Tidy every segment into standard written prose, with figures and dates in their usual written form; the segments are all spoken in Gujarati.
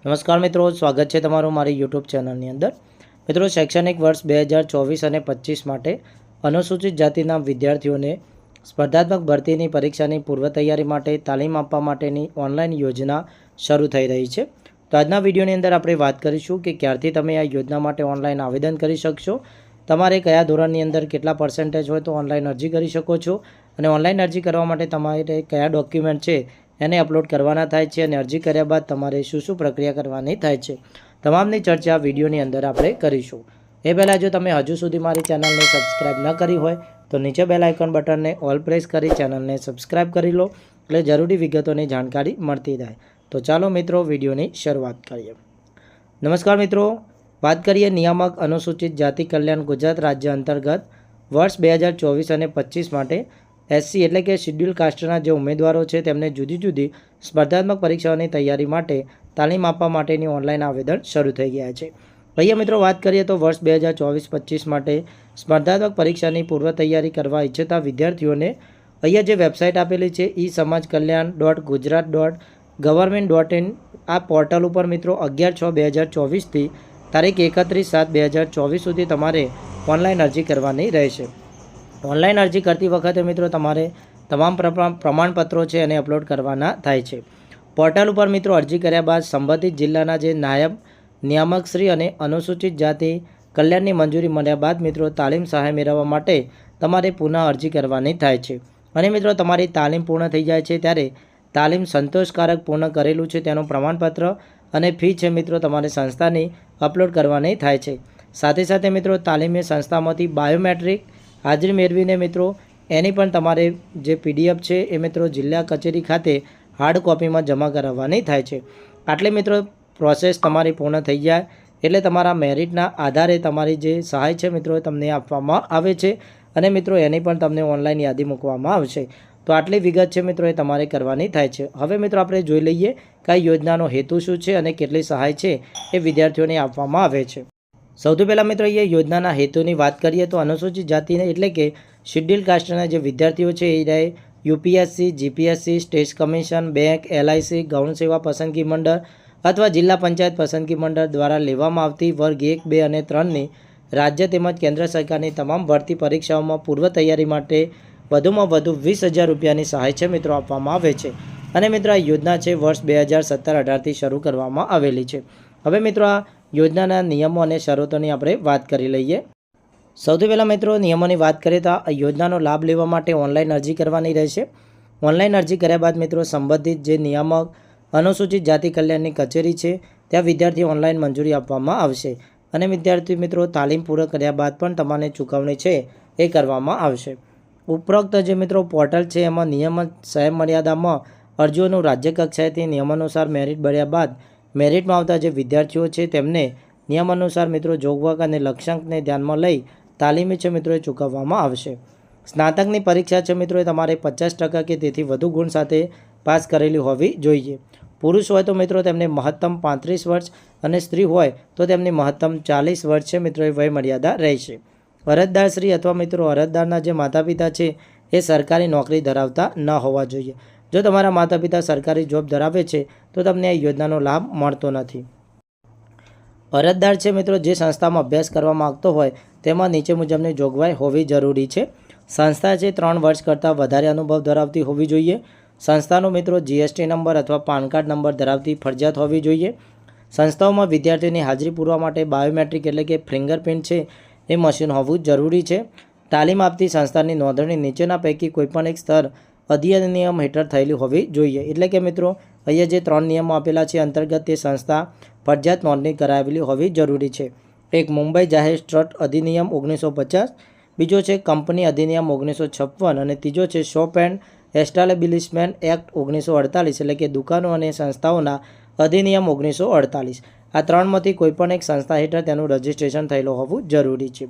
નમસ્કાર મિત્રો, સ્વાગત છે તમારું મારી યુટ્યુબ ચેનલની અંદર। મિત્રો, શૈક્ષણિક વર્ષ 2024 અને 25 માટે અનુસૂચિત જાતિના વિદ્યાર્થીઓને સ્પર્ધાત્મક ભરતીની પરીક્ષાની પૂર્વ તૈયારી માટે તાલીમ આપવા માટેની ઓનલાઈન યોજના શરૂ થઈ રહી છે। તો આજના વિડીયોની અંદર આપણે વાત કરીશું કે ક્યારથી તમે આ યોજના માટે ઓનલાઈન આવેદન કરી શકશો, તમારે કયા ધોરણની અંદર કેટલા પર્સન્ટેજ હોય તો ઓનલાઈન અરજી કરી શકો છો, અને ઓનલાઈન અરજી કરવા માટે તમારે કયા ડોક્યુમેન્ટ છે એને અપલોડ કરવાના થાય છે, અને અરજી કર્યા બાદ તમારે શું શું પ્રક્રિયા કરવાની થાય છે, તમામની ચર્ચા વિડીયોની અંદર આપણે કરીશું। એ પહેલાં જો તમે હજુ સુધી મારી ચેનલને સબસ્ક્રાઈબ ન કરી હોય તો નીચે બેલ આઇકોન બટનને ઓલ પ્રેસ કરી ચેનલને સબસ્ક્રાઈબ કરી લો, એટલે જરૂરી વિગતોની જાણકારી મળતી થાય। તો ચાલો મિત્રો, વિડીયોની શરૂઆત કરીએ। નમસ્કાર મિત્રો, વાત કરીએ નિયામક અનુસૂચિત જાતિ કલ્યાણ ગુજરાત રાજ્ય અંતર્ગત વર્ષ 2024 અને 25 માટે એસસી એટલે કે શિડ્યુલ કાસ્ટના જે ઉમેદવારો છે તેમને જુદી જુદી સ્પર્ધાત્મક પરીક્ષાઓની તૈયારી માટે તાલીમ આપવા માટેની ઓનલાઈન આવેદન શરૂ થઈ ગયા છે। અહીંયા મિત્રો વાત કરીએ તો વર્ષ 2024-25 માટે સ્પર્ધાત્મક પરીક્ષાની પૂર્વ તૈયારી કરવા ઈચ્છતા વિદ્યાર્થીઓને અહીંયા જે વેબસાઇટ આપેલી છે e-samajkalyan.gujarat.government.in આ પોર્ટલ ઉપર મિત્રો 11/6/2024થી તારીખ 31/7/2024 સુધી તમારે ઓનલાઈન અરજી કરવાની રહેશે। ઓનલાઈન અરજી કરતી વખતે મિત્રો તમારે તમામ પ્રમાણપત્રો છે એને અપલોડ કરવાના થાય છે। પોર્ટલ ઉપર મિત્રો અરજી કર્યા બાદ સંબંધિત જિલ્લાના જે નાયબ નિયામકશ્રી અને અનુસૂચિત જાતિ કલ્યાણની મંજૂરી મળ્યા બાદ મિત્રો તાલીમ સહાય મેળવવા માટે તમારે પુનઃ અરજી કરવાની થાય છે। અને મિત્રો તમારી તાલીમ પૂર્ણ થઈ જાય છે ત્યારે તાલીમ સંતોષકારક પૂર્ણ કરેલું છે તેનું પ્રમાણપત્ર અને ફી છે મિત્રો તમારે સંસ્થાની અપલોડ કરવાની થાય છે। સાથે સાથે મિત્રો તાલીમી સંસ્થામાંથી બાયોમેટ્રિક હાજરી મેળવીને મિત્રો એની પણ તમારે જે પીડીએફ છે એ મિત્રો જિલ્લા કચેરી ખાતે હાર્ડ કોપીમાં જમા કરાવવાની થાય છે। આટલે મિત્રો પ્રોસેસ તમારી પૂર્ણ થઈ જાય એટલે તમારા મેરિટના આધારે તમારી જે સહાય છે મિત્રો તમને આપવામાં આવે છે, અને મિત્રો એની પણ તમને ઓનલાઈન યાદી મૂકવામાં આવશે। તો આટલી વિગત છે મિત્રો એ તમારે કરવાની થાય છે। હવે મિત્રો આપણે જોઈ લઈએ કે આ યોજનાનો હેતુ શું છે અને કેટલી સહાય છે એ વિદ્યાર્થીઓને આપવામાં આવે છે। સૌથી પહેલાં મિત્રો એ યોજનાના હેતુની વાત કરીએ તો અનુસૂચિત જાતિને એટલે કે શિડ્યુલ કાસ્ટના જે વિદ્યાર્થીઓ છે એ રહે UPSC, GPSC, state commission, bank, LIC, ગૌણ સેવા પસંદગી મંડળ અથવા જિલ્લા પંચાયત પસંદગી મંડળ દ્વારા લેવામાં આવતી વર્ગ 1, 2 અને 3ની રાજ્ય તેમજ કેન્દ્ર સરકારની તમામ ભરતી પરીક્ષાઓમાં પૂર્વ તૈયારી માટે વધુમાં વધુ 20,000 રૂપિયાની સહાય છે મિત્રો આપવામાં આવે છે। અને મિત્રો આ યોજના છે વર્ષ 2017-18થી શરૂ કરવામાં આવેલી છે। હવે મિત્રો આ યોજનાના નિયમો અને શરતોની આપણે વાત કરી લઈએ। સૌથી પહેલાં મિત્રો નિયમોની વાત કરીએ તો આ યોજનાનો લાભ લેવા માટે ઓનલાઈન અરજી કરવાની રહેશે। ઓનલાઈન અરજી કર્યા બાદ મિત્રો સંબંધિત જે નિયામક અનુસૂચિત જાતિ કલ્યાણની કચેરી છે ત્યાં વિદ્યાર્થી ઓનલાઈન મંજૂરી આપવામાં આવશે, અને વિદ્યાર્થી મિત્રો તાલીમ પૂર્ણ કર્યા બાદ પણ તમારે ચૂકવણી છે એ કરવામાં આવશે। ઉપરોક્ત જે મિત્રો પોર્ટલ છે એમાં નિયમિત સમય મર્યાદામાં અરજીઓનું રાજ્ય કક્ષાએથી નિયમાનુસાર મેરિટ બળ્યા બાદ મેરિટમાં આવતા જે વિદ્યાર્થીઓ છે તેમને નિયમાનુસાર મિત્રો જોગવાક અને લક્ષ્યાંકને ધ્યાનમાં લઈ તાલીમી છે મિત્રો એ ચૂકવવામાં આવશે। સ્નાતકની પરીક્ષા છે મિત્રો એ તમારે 50% કે તેથી વધુ ગુણ સાથે પાસ કરેલી હોવી જોઈએ। પુરુષ હોય તો મિત્રો તેમને મહત્તમ 35 વર્ષ અને સ્ત્રી હોય તો તેમની મહત્તમ 40 વર્ષ છે મિત્રો એ વય મર્યાદા રહેશે। અરજદારશ્રી અથવા મિત્રો અરજદારના જે માતા પિતા છે એ સરકારી નોકરી ધરાવતા ન હોવા જોઈએ। જો તમારા માતા પિતા સરકારી જોબ ધરાવે છે તો તમને આ યોજનાનો લાભ મળતો નથી। અરજદાર છે મિત્રો જે સંસ્થામાં અભ્યાસ કરવા માગતો હોય તેમાં નીચે મુજબની જોગવાઈ હોવી જરૂરી છે। સંસ્થા છે 3 વર્ષ કરતાં વધારે અનુભવ ધરાવતી હોવી જોઈએ। સંસ્થાનો મિત્રો જીએસટી નંબર અથવા પાન કાર્ડ નંબર ધરાવતી ફરજિયાત હોવી જોઈએ। સંસ્થાઓમાં વિદ્યાર્થીઓની હાજરી પૂરવા માટે બાયોમેટ્રિક એટલે કે ફિંગરપ્રિન્ટ છે એ મશીન હોવું જરૂરી છે। તાલીમ આપતી સંસ્થાની નોંધણી નીચેના પૈકી કોઈપણ એક સ્તર અધિનિયમ હેઠળ થયેલી હોવી જોઈએ। એટલે કે મિત્રો અહીંયા જે 3 નિયમો આપેલા છે અંતર્ગત તે સંસ્થા ફરજિયાત નોંધણી કરાવેલી હોવી જરૂરી છે। એક મુંબઈ જાહેર ટ્રસ્ટ અધિનિયમ 1950, બીજો છે કંપની અધિનિયમ 1956 અને ત્રીજો છે શોપ એન્ડ એસ્ટાબ્લિશમેન્ટ એક્ટ 1948 એટલે કે દુકાનો અને સંસ્થાઓના અધિનિયમ 1948। આ ત્રણમાંથી કોઈપણ એક સંસ્થા હેઠળ તેનું રજિસ્ટ્રેશન થયેલું હોવું જરૂરી છે।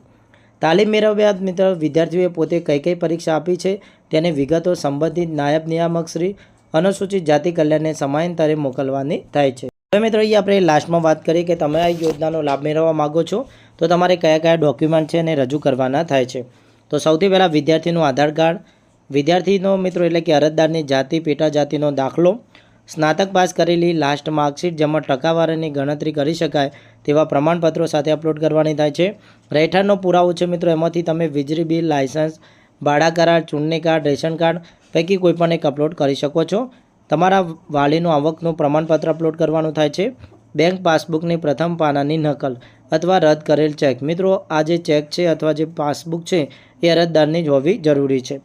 તાલીમ મેળવ્યા બાદ મિત્રો વિદ્યાર્થીઓએ પોતે કઈ કઈ પરીક્ષા આપી છે તેની વિગતો સંબંધિત નાયબ નિયામકશ્રી અનુસૂચિત જાતિ કલ્યાણને સમયાંતરે મોકલવાની થાય છે। હવે મિત્રો અહીંયા આપણે લાસ્ટમાં વાત કરીએ કે તમે આ યોજનાનો લાભ મેળવવા માગો છો તો તમારે કયા કયા ડોક્યુમેન્ટ છે એને રજૂ કરવાના થાય છે। તો સૌથી પહેલાં વિદ્યાર્થીનું આધાર કાર્ડ, વિદ્યાર્થીનો મિત્રો એટલે કે અરજદારની જાતિ પેટા જાતિનો દાખલો, સ્નાતક પાસ કરેલી લાસ્ટ માર્કશીટ જેમાં ટકાવારીની ગણતરી કરી શકાય તેવા પ્રમાણપત્રો સાથે અપલોડ કરવાની થાય છે. રહેઠાણનો પુરાવો છે મિત્રો, એમાંથી તમે વીજળી બિલ, લાયસન્સ, ભાડા કરાર, ચૂંટણી કાર્ડ, રેશન કાર્ડ પૈકી કોઈપણ એક અપલોડ કરી શકો છો. તમારા વાલીનું આવકનું પ્રમાણપત્ર અપલોડ કરવાનું થાય છે. બેંક પાસબુકની પ્રથમ પાનાની નકલ અથવા રદ કરેલ ચેક. મિત્રો આ જે ચેક છે અથવા જે પાસબુક છે એ અરજદારની જ હોવી જરૂરી છે.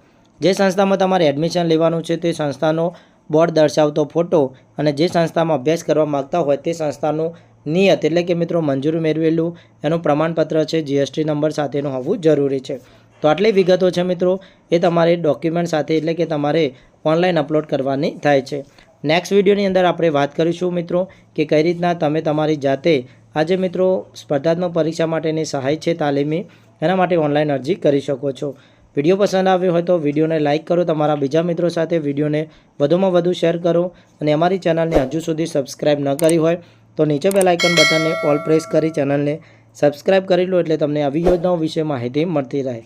જે સંસ્થામાં તમારે એડમિશન લેવાનું છે તે સંસ્થાનો બોર્ડ દર્શાવતો ફોટો અને જે સંસ્થામાં અભ્યાસ કરવા માગતા હોય તે સંસ્થાનું નિયત એટલે કે મિત્રો મંજૂરી મેળવેલું એનું પ્રમાણપત્ર છે GST નંબર સાથેનું હોવું જરૂરી છે. તો આટલી વિગતો છે મિત્રો, એ તમારે ડોક્યુમેન્ટ સાથે એટલે કે તમારે ઓનલાઈન અપલોડ કરવાની થાય છે. નેક્સ્ટ વિડીયોની અંદર આપણે વાત કરીશું મિત્રો કે કઈ રીતના તમે તમારી જાતે આજે મિત્રો સ્પર્ધાત્મક પરીક્ષા માટેની સહાય છે તાલીમી, એના માટે ઓનલાઈન અરજી કરી શકો છો. વિડીયો પસંદ આવ્યો હોય તો વિડીયોને લાઇક કરો, તમારા બીજા મિત્રો સાથે વિડીયોને વધુમાં વધુ શેર કરો અને અમારી ચેનલને હજુ સુધી સબસ્ક્રાઈબ ન કરી હોય તો નીચે બેલ આઇકન બટનને ઓલ પ્રેસ કરી ચેનલને સબસ્ક્રાઈબ કરી લો એટલે તમને આવી યોજનાઓ વિશે માહિતી મળતી રહે.